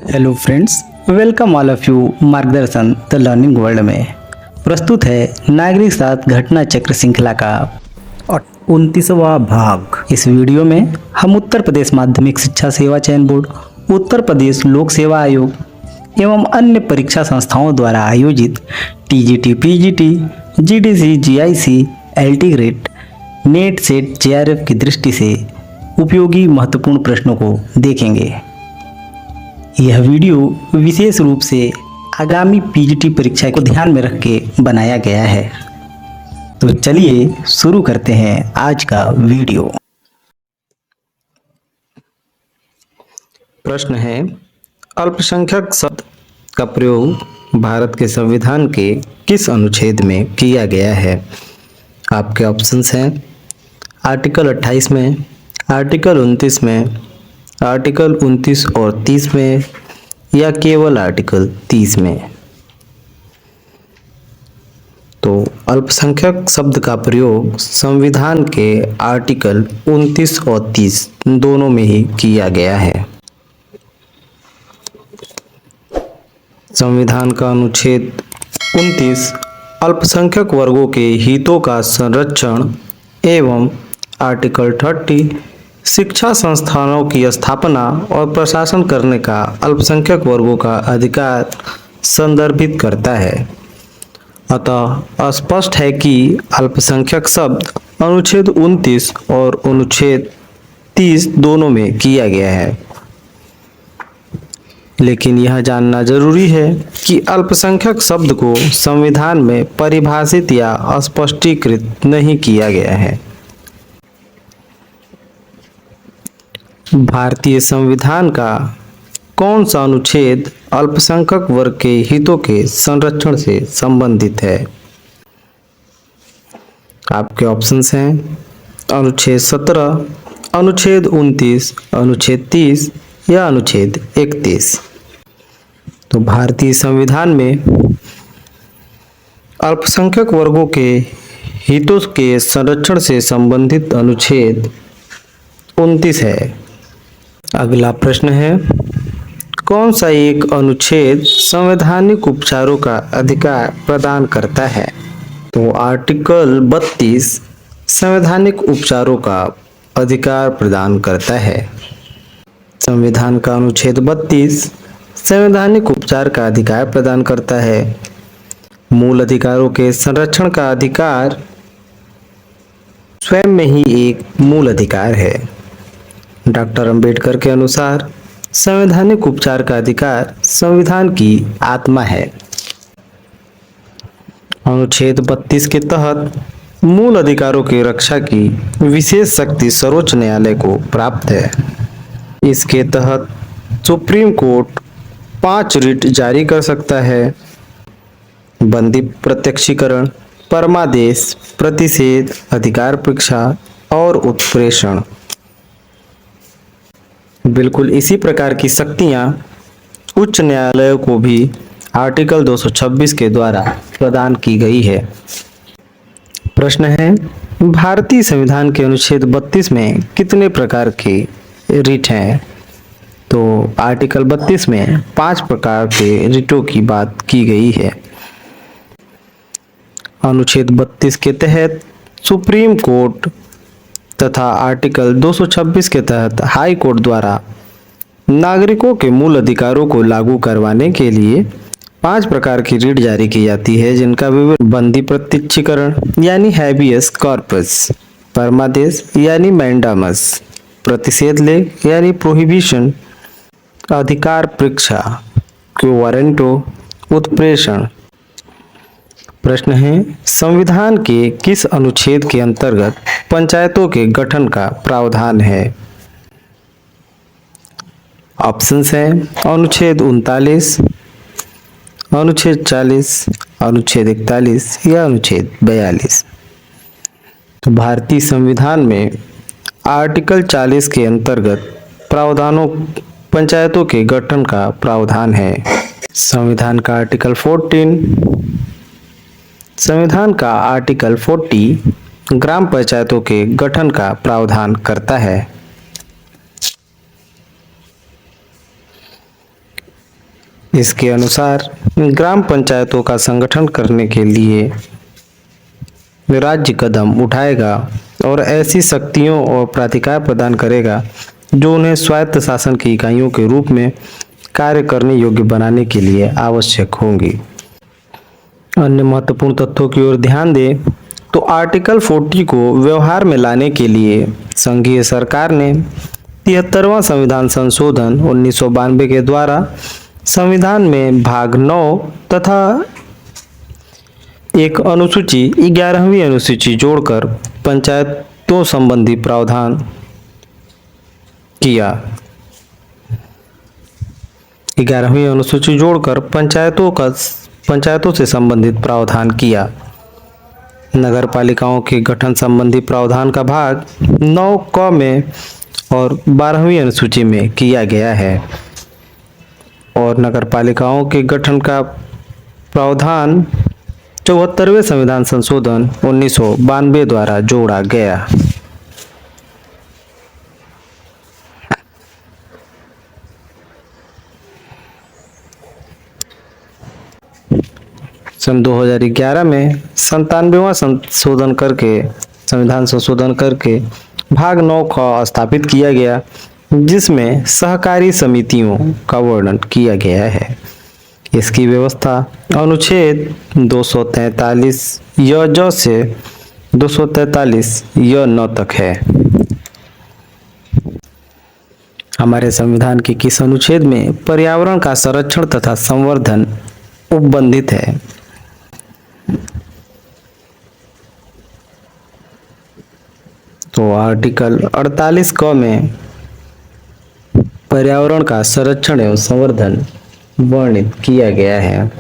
Hello friends, welcome all of you मार्गदर्शन the learning world में। प्रस्तुत है नागरिक साथ घटना चक्र श्रृंखला का 29वां भाग। इस वीडियो में हम उत्तर प्रदेश माध्यमिक शिक्षा सेवा चयन बोर्ड, उत्तर प्रदेश लोक सेवा आयोग एवं अन्य परीक्षा संस्थाओं द्वारा आयोजित TGT, PGT, GDC, GIC, LT grade, net, set, JRF की दृष्टि से उपयोगी महत्वपूर्ण प्रश्नों को देखेंगे। यह वीडियो विशेष रूप से आगामी पीजीटी परीक्षा को ध्यान में रख के बनाया गया है। तो चलिए शुरू करते हैं आज का वीडियो। प्रश्न है, अल्पसंख्यक शब्द का प्रयोग भारत के संविधान के किस अनुच्छेद में किया गया है? आपके ऑप्शंस हैं आर्टिकल 28 में, आर्टिकल 29 में, आर्टिकल 29 और 30 में या केवल आर्टिकल 30 में। तो अल्पसंख्यक शब्द का प्रयोग संविधान के आर्टिकल 29 और 30 दोनों में ही किया गया है। संविधान का अनुच्छेद 29 अल्पसंख्यक वर्गों के हितों का संरक्षण एवं आर्टिकल 30 शिक्षा संस्थानों की स्थापना और प्रशासन करने का अल्पसंख्यक वर्गों का अधिकार संदर्भित करता है। अतः स्पष्ट है कि अल्पसंख्यक शब्द अनुच्छेद 29 और अनुच्छेद 30 दोनों में किया गया है। लेकिन यह जानना जरूरी है कि अल्पसंख्यक शब्द को संविधान में परिभाषित या स्पष्टीकृत नहीं किया गया है। भारतीय संविधान का कौन सा अनुच्छेद अल्पसंख्यक वर्ग के हितों के संरक्षण से संबंधित है? आपके ऑप्शंस हैं अनुच्छेद 17, अनुच्छेद 29, अनुच्छेद 30 या अनुच्छेद 31। तो भारतीय संविधान में अल्पसंख्यक वर्गों के हितों के संरक्षण से संबंधित अनुच्छेद 29 है। अगला प्रश्न है, कौन सा एक अनुच्छेद संवैधानिक उपचारों का अधिकार प्रदान करता है? तो आर्टिकल 32 संवैधानिक उपचारों का अधिकार प्रदान करता है। संविधान का अनुच्छेद 32 संवैधानिक उपचार का अधिकार प्रदान करता है। मूल अधिकारों के संरक्षण का अधिकार स्वयं में ही एक मूल अधिकार है। डॉक्टर अंबेडकर के अनुसार संवैधानिक उपचार का अधिकार संविधान की आत्मा है। अनुच्छेद 32 के तहत मूल अधिकारों की रक्षा की विशेष शक्ति सर्वोच्च न्यायालय को प्राप्त है। इसके तहत सुप्रीम कोर्ट 5 रिट जारी कर सकता है: बंदी प्रत्यक्षीकरण, परमादेश, प्रतिषेध, अधिकार परीक्षा और उत्प्रेषण। बिल्कुल इसी प्रकार की शक्तियां उच्च न्यायालयों को भी आर्टिकल 226 के द्वारा प्रदान की गई है। प्रश्न है, भारतीय संविधान के अनुच्छेद 32 में कितने प्रकार के रिट हैं? तो आर्टिकल 32 में 5 प्रकार के रिटों की बात की गई है। अनुच्छेद 32 के तहत सुप्रीम कोर्ट तथा आर्टिकल 226 के तहत हाई कोर्ट द्वारा नागरिकों के मूल अधिकारों को लागू करवाने के लिए 5 प्रकार की रिट जारी की जाती है, जिनका विवरण बंदी प्रत्यक्षीकरण यानी हैबियस कॉर्पस, परमादेश यानी मैंडामस, प्रतिषेध लेख यानी प्रोहिबिशन, अधिकार परीक्षा क्यो वारंटो, उत्प्रेषण। प्रश्न है, संविधान के किस अनुच्छेद के अंतर्गत पंचायतों के गठन का प्रावधान है? ऑप्शंस हैं अनुच्छेद 39, अनुच्छेद 40, अनुच्छेद 41 या अनुच्छेद 42। तो भारतीय संविधान में आर्टिकल 40 के अंतर्गत प्रावधानों पंचायतों के गठन का प्रावधान है। संविधान का आर्टिकल 40 ग्राम पंचायतों के गठन का प्रावधान करता है। इसके अनुसार ग्राम पंचायतों का संगठन करने के लिए राज्य कदम उठाएगा और ऐसी शक्तियों और प्राधिकार प्रदान करेगा जो उन्हें स्वायत्त शासन की इकाइयों के रूप में कार्य करने योग्य बनाने के लिए आवश्यक होंगी। अन्य महत्वपूर्ण तथ्यों की ओर ध्यान दें तो आर्टिकल 40 को व्यवहार में लाने के लिए संघीय सरकार ने 73वां संविधान संशोधन 1992 के द्वारा संविधान में भाग 9 तथा एक अनुसूची 11वीं अनुसूची जोड़कर पंचायतों संबंधी प्रावधान किया। 11वीं अनुसूची जोड़कर पंचायतों से संबंधित प्रावधान किया। नगर पालिकाओं के गठन संबंधी प्रावधान का भाग 9 क में और 12वीं अनुसूची में किया गया है और नगर पालिकाओं के गठन का प्रावधान 74वें संविधान संशोधन 1992 द्वारा जोड़ा गया। सन 2011 में 97वां संविधान संशोधन करके भाग 9 का स्थापित किया गया जिसमें सहकारी समितियों का वर्णन किया गया है। इसकी व्यवस्था अनुच्छेद 243 य ज से 243 य न तक है। हमारे संविधान के किस अनुच्छेद में पर्यावरण का संरक्षण तथा संवर्धन उपबंधित है? तो आर्टिकल 48 क में पर्यावरण का संरक्षण एवं संवर्धन वर्णित किया गया है।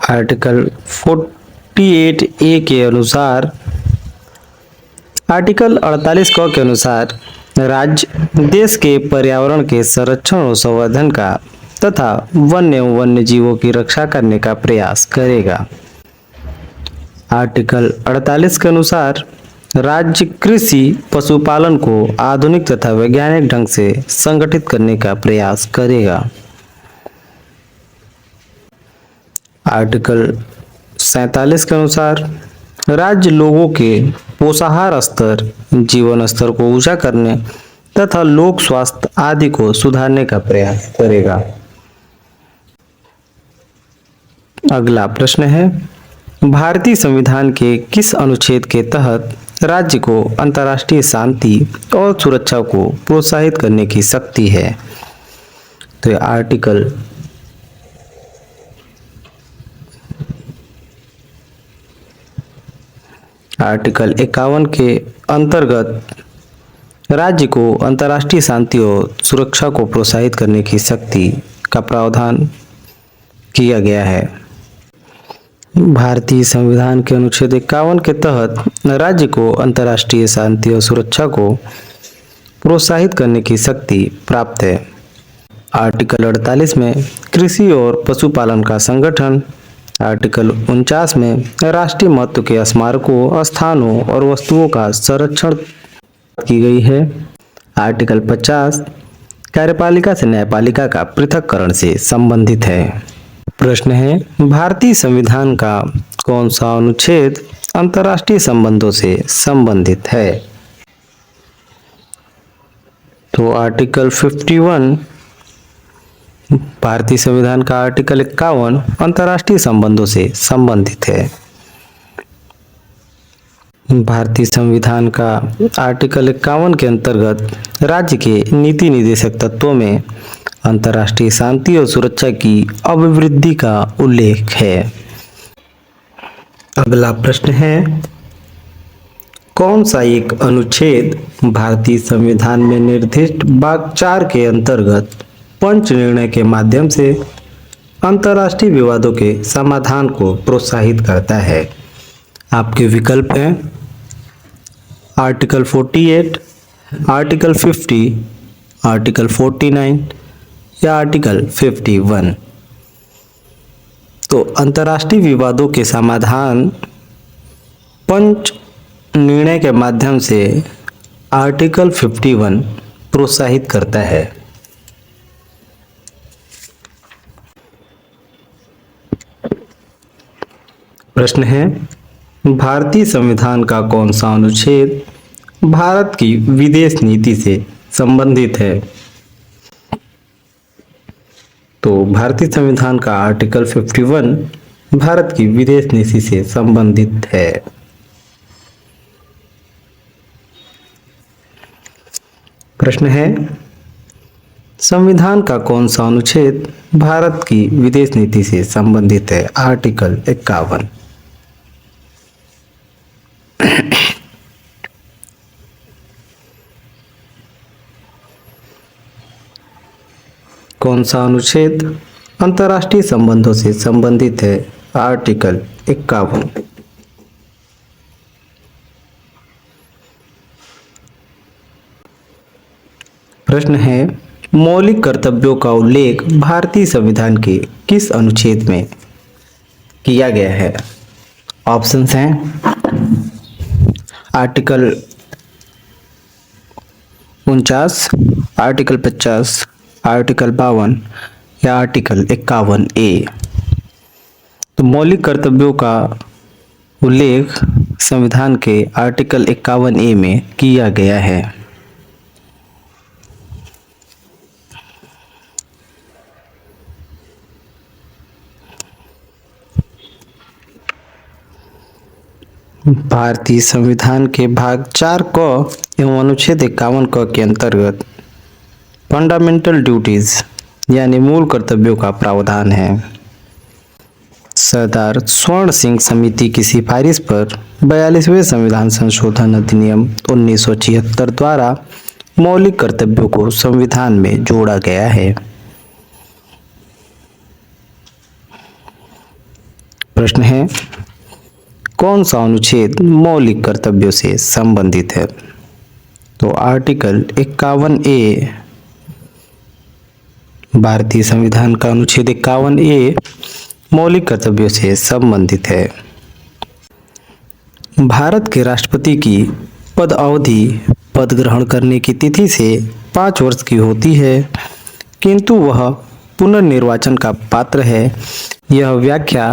आर्टिकल 48 ए के अनुसार आर्टिकल 48 क के अनुसार राज्य देश के पर्यावरण के संरक्षण और संवर्धन का तथा वन्य एवं वन्य जीवों की रक्षा करने का प्रयास करेगा। आर्टिकल 48 के अनुसार राज्य कृषि पशुपालन को आधुनिक तथा वैज्ञानिक ढंग से संगठित करने का प्रयास करेगा। आर्टिकल 47 के अनुसार राज्य लोगों के पोषाहार स्तर, जीवन स्तर को ऊंचा करने तथा लोक स्वास्थ्य आदि को सुधारने का प्रयास करेगा। अगला प्रश्न है, भारतीय संविधान के किस अनुच्छेद के तहत राज्य को अंतर्राष्ट्रीय शांति और सुरक्षा को प्रोत्साहित करने की शक्ति है? तो आर्टिकल 51 के अंतर्गत राज्य को अंतर्राष्ट्रीय शांति और सुरक्षा को प्रोत्साहित करने की शक्ति का प्रावधान किया गया है। भारतीय संविधान के अनुच्छेद 51 के तहत राज्य को अंतर्राष्ट्रीय शांति और सुरक्षा को प्रोत्साहित करने की शक्ति प्राप्त है। आर्टिकल 48 में कृषि और पशुपालन का संगठन, आर्टिकल 49 में राष्ट्रीय महत्व के स्मारकों, स्थानों और वस्तुओं का संरक्षण की गई है। आर्टिकल 50 कार्यपालिका से न्यायपालिका का पृथक्करण से संबंधित है। प्रश्न है, भारतीय संविधान का कौन सा अनुच्छेद अंतर्राष्ट्रीय संबंधों से संबंधित है? तो आर्टिकल 51 भारतीय संविधान का आर्टिकल 51 अंतर्राष्ट्रीय संबंधों से संबंधित है। भारतीय संविधान का आर्टिकल 51 के अंतर्गत राज्य के नीति निर्देशक तत्वों में अंतर्राष्ट्रीय शांति और सुरक्षा की अभिवृद्धि का उल्लेख है। अगला प्रश्न है, कौन सा एक अनुच्छेद भारतीय संविधान में निर्दिष्ट भाग 4 के अंतर्गत पंच निर्णय के माध्यम से अंतर्राष्ट्रीय विवादों के समाधान को प्रोत्साहित करता है? आपके विकल्प हैं आर्टिकल 48, आर्टिकल 50, आर्टिकल 49 या आर्टिकल 51। तो अंतर्राष्ट्रीय विवादों के समाधान पंच निर्णय के माध्यम से आर्टिकल 51 प्रोत्साहित करता है? प्रश्न है, भारतीय संविधान का कौन सा अनुच्छेद भारत की विदेश नीति से संबंधित है? तो भारतीय संविधान का आर्टिकल 51 भारत की विदेश नीति से संबंधित है। प्रश्न है, संविधान का कौन सा अनुच्छेद भारत की विदेश नीति से संबंधित है? आर्टिकल 51। कौन सा अनुच्छेद अंतर्राष्ट्रीय संबंधों से संबंधित है? आर्टिकल 51। प्रश्न है, मौलिक कर्तव्यों का उल्लेख भारतीय संविधान के किस अनुच्छेद में किया गया है? ऑप्शंस हैं आर्टिकल 49, आर्टिकल 50, आर्टिकल 52 या आर्टिकल 51A। तो मौलिक कर्तव्यों का उल्लेख संविधान के आर्टिकल 51A में किया गया है। भारतीय संविधान के भाग 4 क एवं अनुच्छेद 51 क के अंतर्गत फंडामेंटल ड्यूटीज यानी मूल कर्तव्यों का प्रावधान है। सरदार स्वर्ण सिंह समिति की सिफारिश पर 42वें संविधान संशोधन अधिनियम 1976 द्वारा मौलिक कर्तव्यों को संविधान में जोड़ा गया है। प्रश्न है, कौन सा अनुच्छेद मौलिक कर्तव्यों से संबंधित है? तो आर्टिकल 51A, भारतीय संविधान का अनुच्छेद 51A मौलिक कर्तव्यों से संबंधित है। भारत के राष्ट्रपति की पद अवधि पद ग्रहण करने की तिथि से 5 वर्ष की होती है, किंतु वह पुनर्निर्वाचन का पात्र है। यह व्याख्या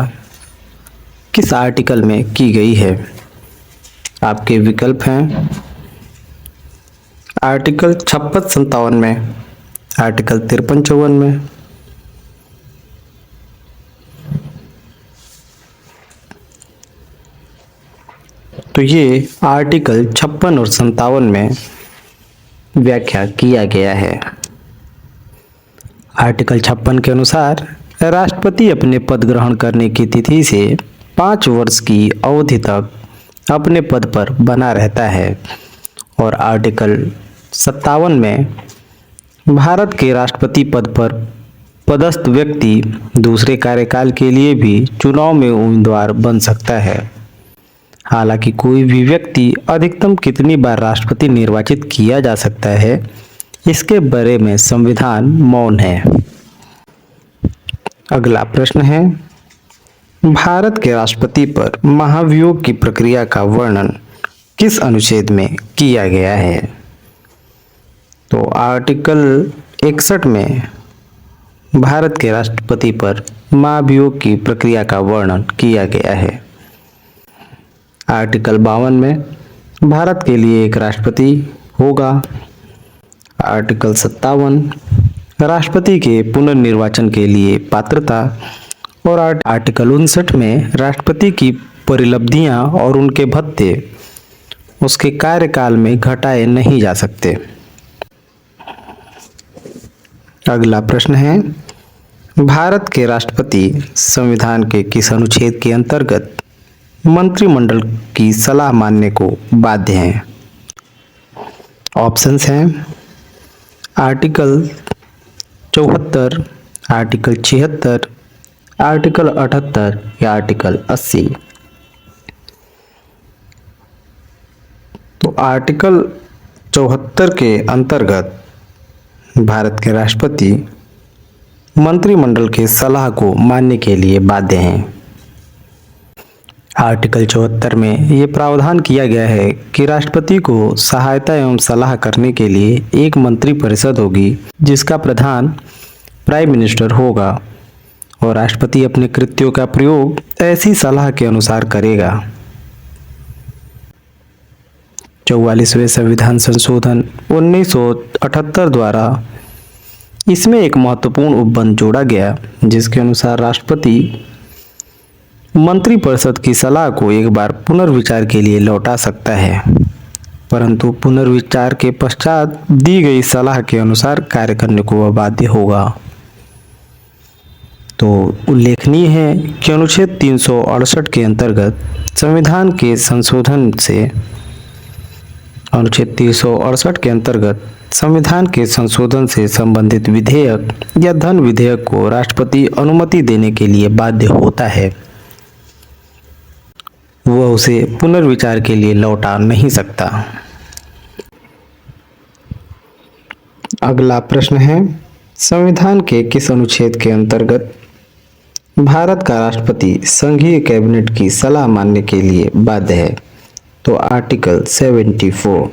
किस आर्टिकल में की गई है? आपके विकल्प हैं आर्टिकल 56-57 में, आर्टिकल 53-54 में, तो ये आर्टिकल 56 और 57 में व्याख्या किया गया है। आर्टिकल 56 के अनुसार राष्ट्रपति अपने पद ग्रहण करने की तिथि से 5 वर्ष की अवधि तक अपने पद पर बना रहता है। और आर्टिकल 57 में भारत के राष्ट्रपति पद पर पदस्थ व्यक्ति दूसरे कार्यकाल के लिए भी चुनाव में उम्मीदवार बन सकता है। हालांकि कोई भी व्यक्ति अधिकतम कितनी बार राष्ट्रपति निर्वाचित किया जा सकता है, इसके बारे में संविधान मौन है। अगला प्रश्न है, भारत के राष्ट्रपति पर महाभियोग की प्रक्रिया का वर्णन किस अनुच्छेद में किया गया है? तो आर्टिकल 61 में भारत के राष्ट्रपति पर महाभियोग की प्रक्रिया का वर्णन किया गया है। आर्टिकल 52 में भारत के लिए एक राष्ट्रपति होगा। आर्टिकल 57 राष्ट्रपति के पुनर्निर्वाचन के लिए पात्रता और आर्टिकल 59 में राष्ट्रपति की परिलब्धियां और उनके भत्ते उसके कार्यकाल में घटाए नहीं जा सकते। अगला प्रश्न है, भारत के राष्ट्रपति संविधान के किस अनुच्छेद के अंतर्गत मंत्रिमंडल की सलाह मानने को बाध्य हैं? ऑप्शंस हैं आर्टिकल 74, आर्टिकल 76, आर्टिकल 78 या आर्टिकल 80। तो आर्टिकल 74 के अंतर्गत भारत के राष्ट्रपति मंत्रिमंडल के सलाह को मानने के लिए बाध्य हैं। आर्टिकल 74 में ये प्रावधान किया गया है कि राष्ट्रपति को सहायता एवं सलाह करने के लिए एक मंत्री परिषद होगी जिसका प्रधान प्राइम मिनिस्टर होगा और राष्ट्रपति अपने कृत्यों का प्रयोग ऐसी सलाह के अनुसार करेगा। 44वें संविधान संशोधन 1978 द्वारा इसमें एक महत्वपूर्ण उपबंध जोड़ा गया जिसके अनुसार राष्ट्रपति मंत्रिपरिषद की सलाह को एक बार पुनर्विचार के लिए लौटा सकता है, परंतु पुनर्विचार के पश्चात दी गई सलाह के अनुसार कार्य करने को वह बाध्य होगा। तो उल्लेखनीय है कि अनुच्छेद 368 के अंतर्गत संविधान के संशोधन से अनुच्छेद 368 के अंतर्गत संविधान के संशोधन से संबंधित विधेयक या धन विधेयक को राष्ट्रपति अनुमति देने के लिए बाध्य होता है, वह उसे पुनर्विचार के लिए लौटा नहीं सकता। अगला प्रश्न है, संविधान के किस अनुच्छेद के अंतर्गत भारत का राष्ट्रपति संघीय कैबिनेट की सलाह मानने के लिए बाध्य है? तो आर्टिकल 74।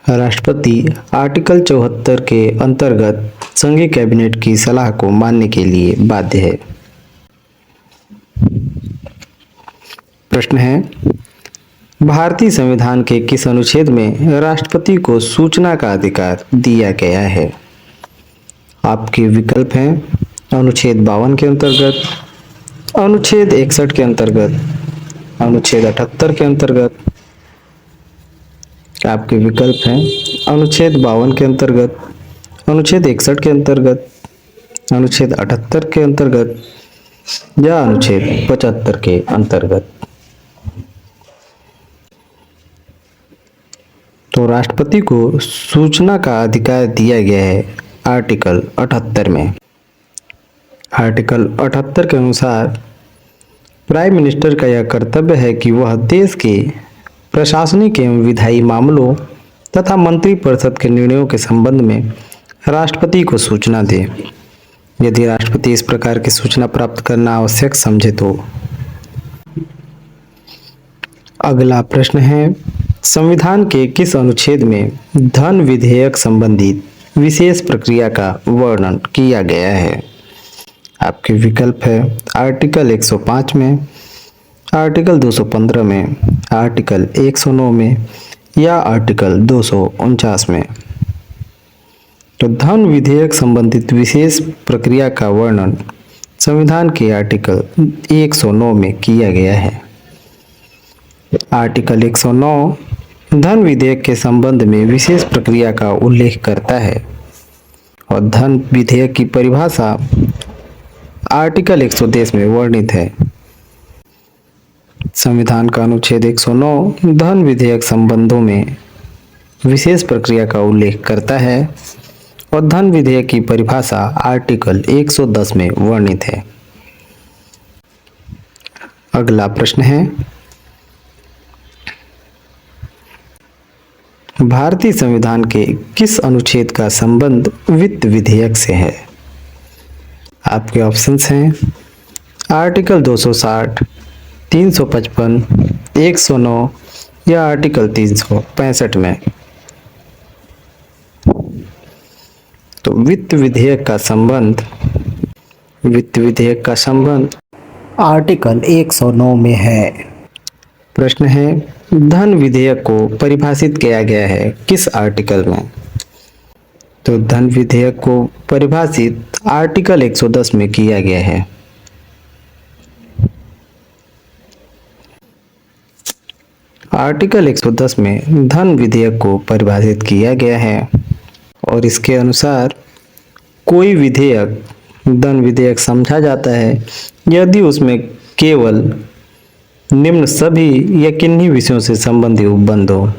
राष्ट्रपति आर्टिकल 74 के अंतर्गत संघीय कैबिनेट की सलाह को मानने के लिए बाध्य है। प्रश्न है, भारतीय संविधान के किस अनुच्छेद में राष्ट्रपति को सूचना का अधिकार दिया गया है? आपके विकल्प हैं अनुच्छेद 52 के अंतर्गत, अनुच्छेद 61 के अंतर्गत, अनुच्छेद 78 के अंतर्गत। आपके विकल्प हैं अनुच्छेद 52 के अंतर्गत, अनुच्छेद 61 के अंतर्गत, अनुच्छेद 78 के अंतर्गत या अनुच्छेद 75 के अंतर्गत। तो राष्ट्रपति को सूचना का अधिकार दिया गया है आर्टिकल 78 में। आर्टिकल 78 के अनुसार प्राइम मिनिस्टर का यह कर्तव्य है कि वह देश के प्रशासनिक एवं विधायी मामलों तथा मंत्रिपरिषद के निर्णयों के संबंध में राष्ट्रपति को सूचना दे, यदि राष्ट्रपति इस प्रकार की सूचना प्राप्त करना आवश्यक समझे तो। अगला प्रश्न है, संविधान के किस अनुच्छेद में धन विधेयक संबंधित विशेष प्रक्रिया का वर्णन किया गया है? आपके विकल्प है आर्टिकल 105 में, आर्टिकल 215 में, आर्टिकल 109 में या आर्टिकल 249 में। तो धन विधेयक संबंधित विशेष प्रक्रिया का वर्णन संविधान के आर्टिकल 109 में किया गया है। आर्टिकल 109 धन विधेयक के संबंध में विशेष प्रक्रिया का उल्लेख करता है और धन विधेयक की परिभाषा आर्टिकल 110 में वर्णित है। संविधान का अनुच्छेद 109 धन विधेयक संबंधों में विशेष प्रक्रिया का उल्लेख करता है और धन विधेयक की परिभाषा आर्टिकल 110 में वर्णित है। अगला प्रश्न है, भारतीय संविधान के किस अनुच्छेद का संबंध वित्त विधेयक से है? आपके ऑप्शंस हैं आर्टिकल 260, 355, 109 या आर्टिकल 365 में। तो वित्त विधेयक का संबंध आर्टिकल 109 में है। प्रश्न है, धन विधेयक को परिभाषित किया गया है किस आर्टिकल में? तो धन विधेयक को परिभाषित आर्टिकल 110 में किया गया है। आर्टिकल 110 में धन विधेयक को परिभाषित किया गया है और इसके अनुसार कोई विधेयक धन विधेयक समझा जाता है यदि उसमें केवल निम्न सभी या किन्हीं विषयों से संबंधित उपबंध हो।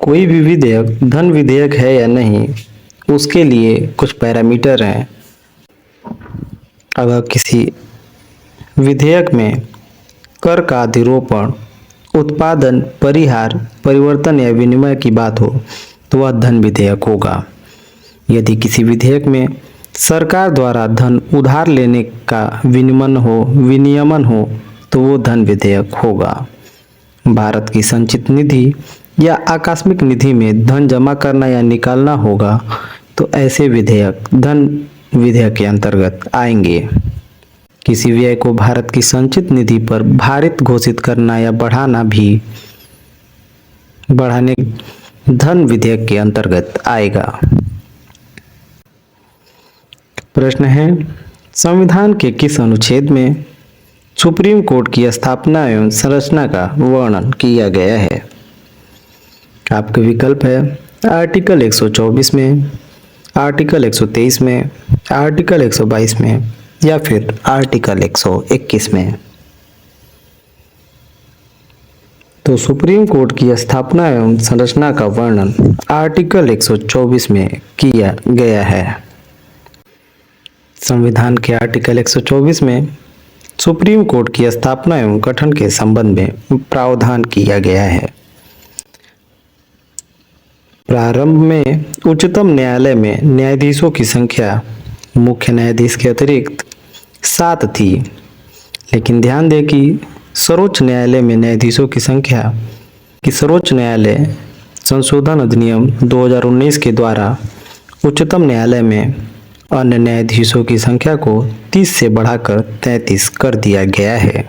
कोई भी विधेयक धन विधेयक है या नहीं, उसके लिए कुछ पैरामीटर हैं। अगर किसी विधेयक में कर का अधिरोपण, उत्पादन, परिहार, परिवर्तन या विनिमय की बात हो तो वह धन विधेयक होगा। यदि किसी विधेयक में सरकार द्वारा धन उधार लेने का विनियमन हो तो वो धन विधेयक होगा। भारत की संचित निधि या आकस्मिक निधि में धन जमा करना या निकालना होगा तो ऐसे विधेयक धन विधेयक के अंतर्गत आएंगे। किसी व्यय को भारत की संचित निधि पर भारित घोषित करना या बढ़ाने धन विधेयक के अंतर्गत आएगा। प्रश्न है, संविधान के किस अनुच्छेद में सुप्रीम कोर्ट की स्थापना एवं संरचना का वर्णन किया गया है? आपके विकल्प है आर्टिकल 124 में, आर्टिकल 123 में, आर्टिकल 122 में या फिर आर्टिकल 121 में। तो सुप्रीम कोर्ट की स्थापना एवं संरचना का वर्णन आर्टिकल 124 में किया गया है। संविधान के आर्टिकल 124 में सुप्रीम कोर्ट की स्थापना एवं गठन के संबंध में प्रावधान किया गया है। प्रारंभ में उच्चतम न्यायालय में न्यायाधीशों की संख्या मुख्य न्यायाधीश के अतिरिक्त 7 थी, लेकिन ध्यान दें कि सर्वोच्च न्यायालय में न्यायाधीशों की संख्या सर्वोच्च न्यायालय संशोधन अधिनियम 2019 के द्वारा उच्चतम न्यायालय में अन्य न्यायाधीशों की संख्या को 30 से बढ़ाकर 33 कर दिया गया है।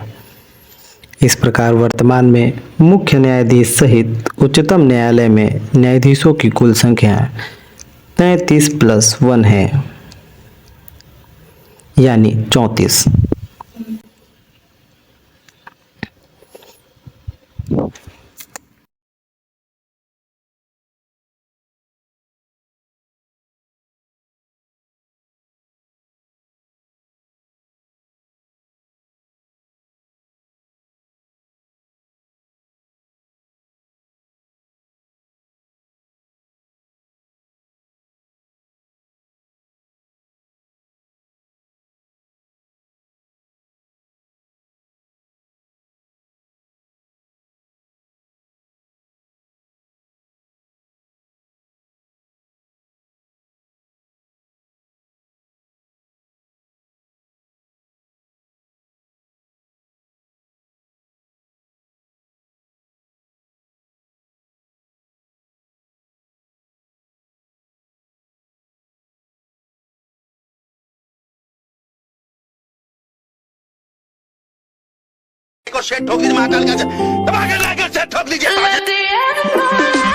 इस प्रकार वर्तमान में मुख्य न्यायाधीश सहित उच्चतम न्यायालय में न्यायाधीशों की कुल संख्या 33+1 है, यानी 34। को सेट ठोक लीजिए, महाकाल का दबा के लाकर सेट ठोक लीजिए।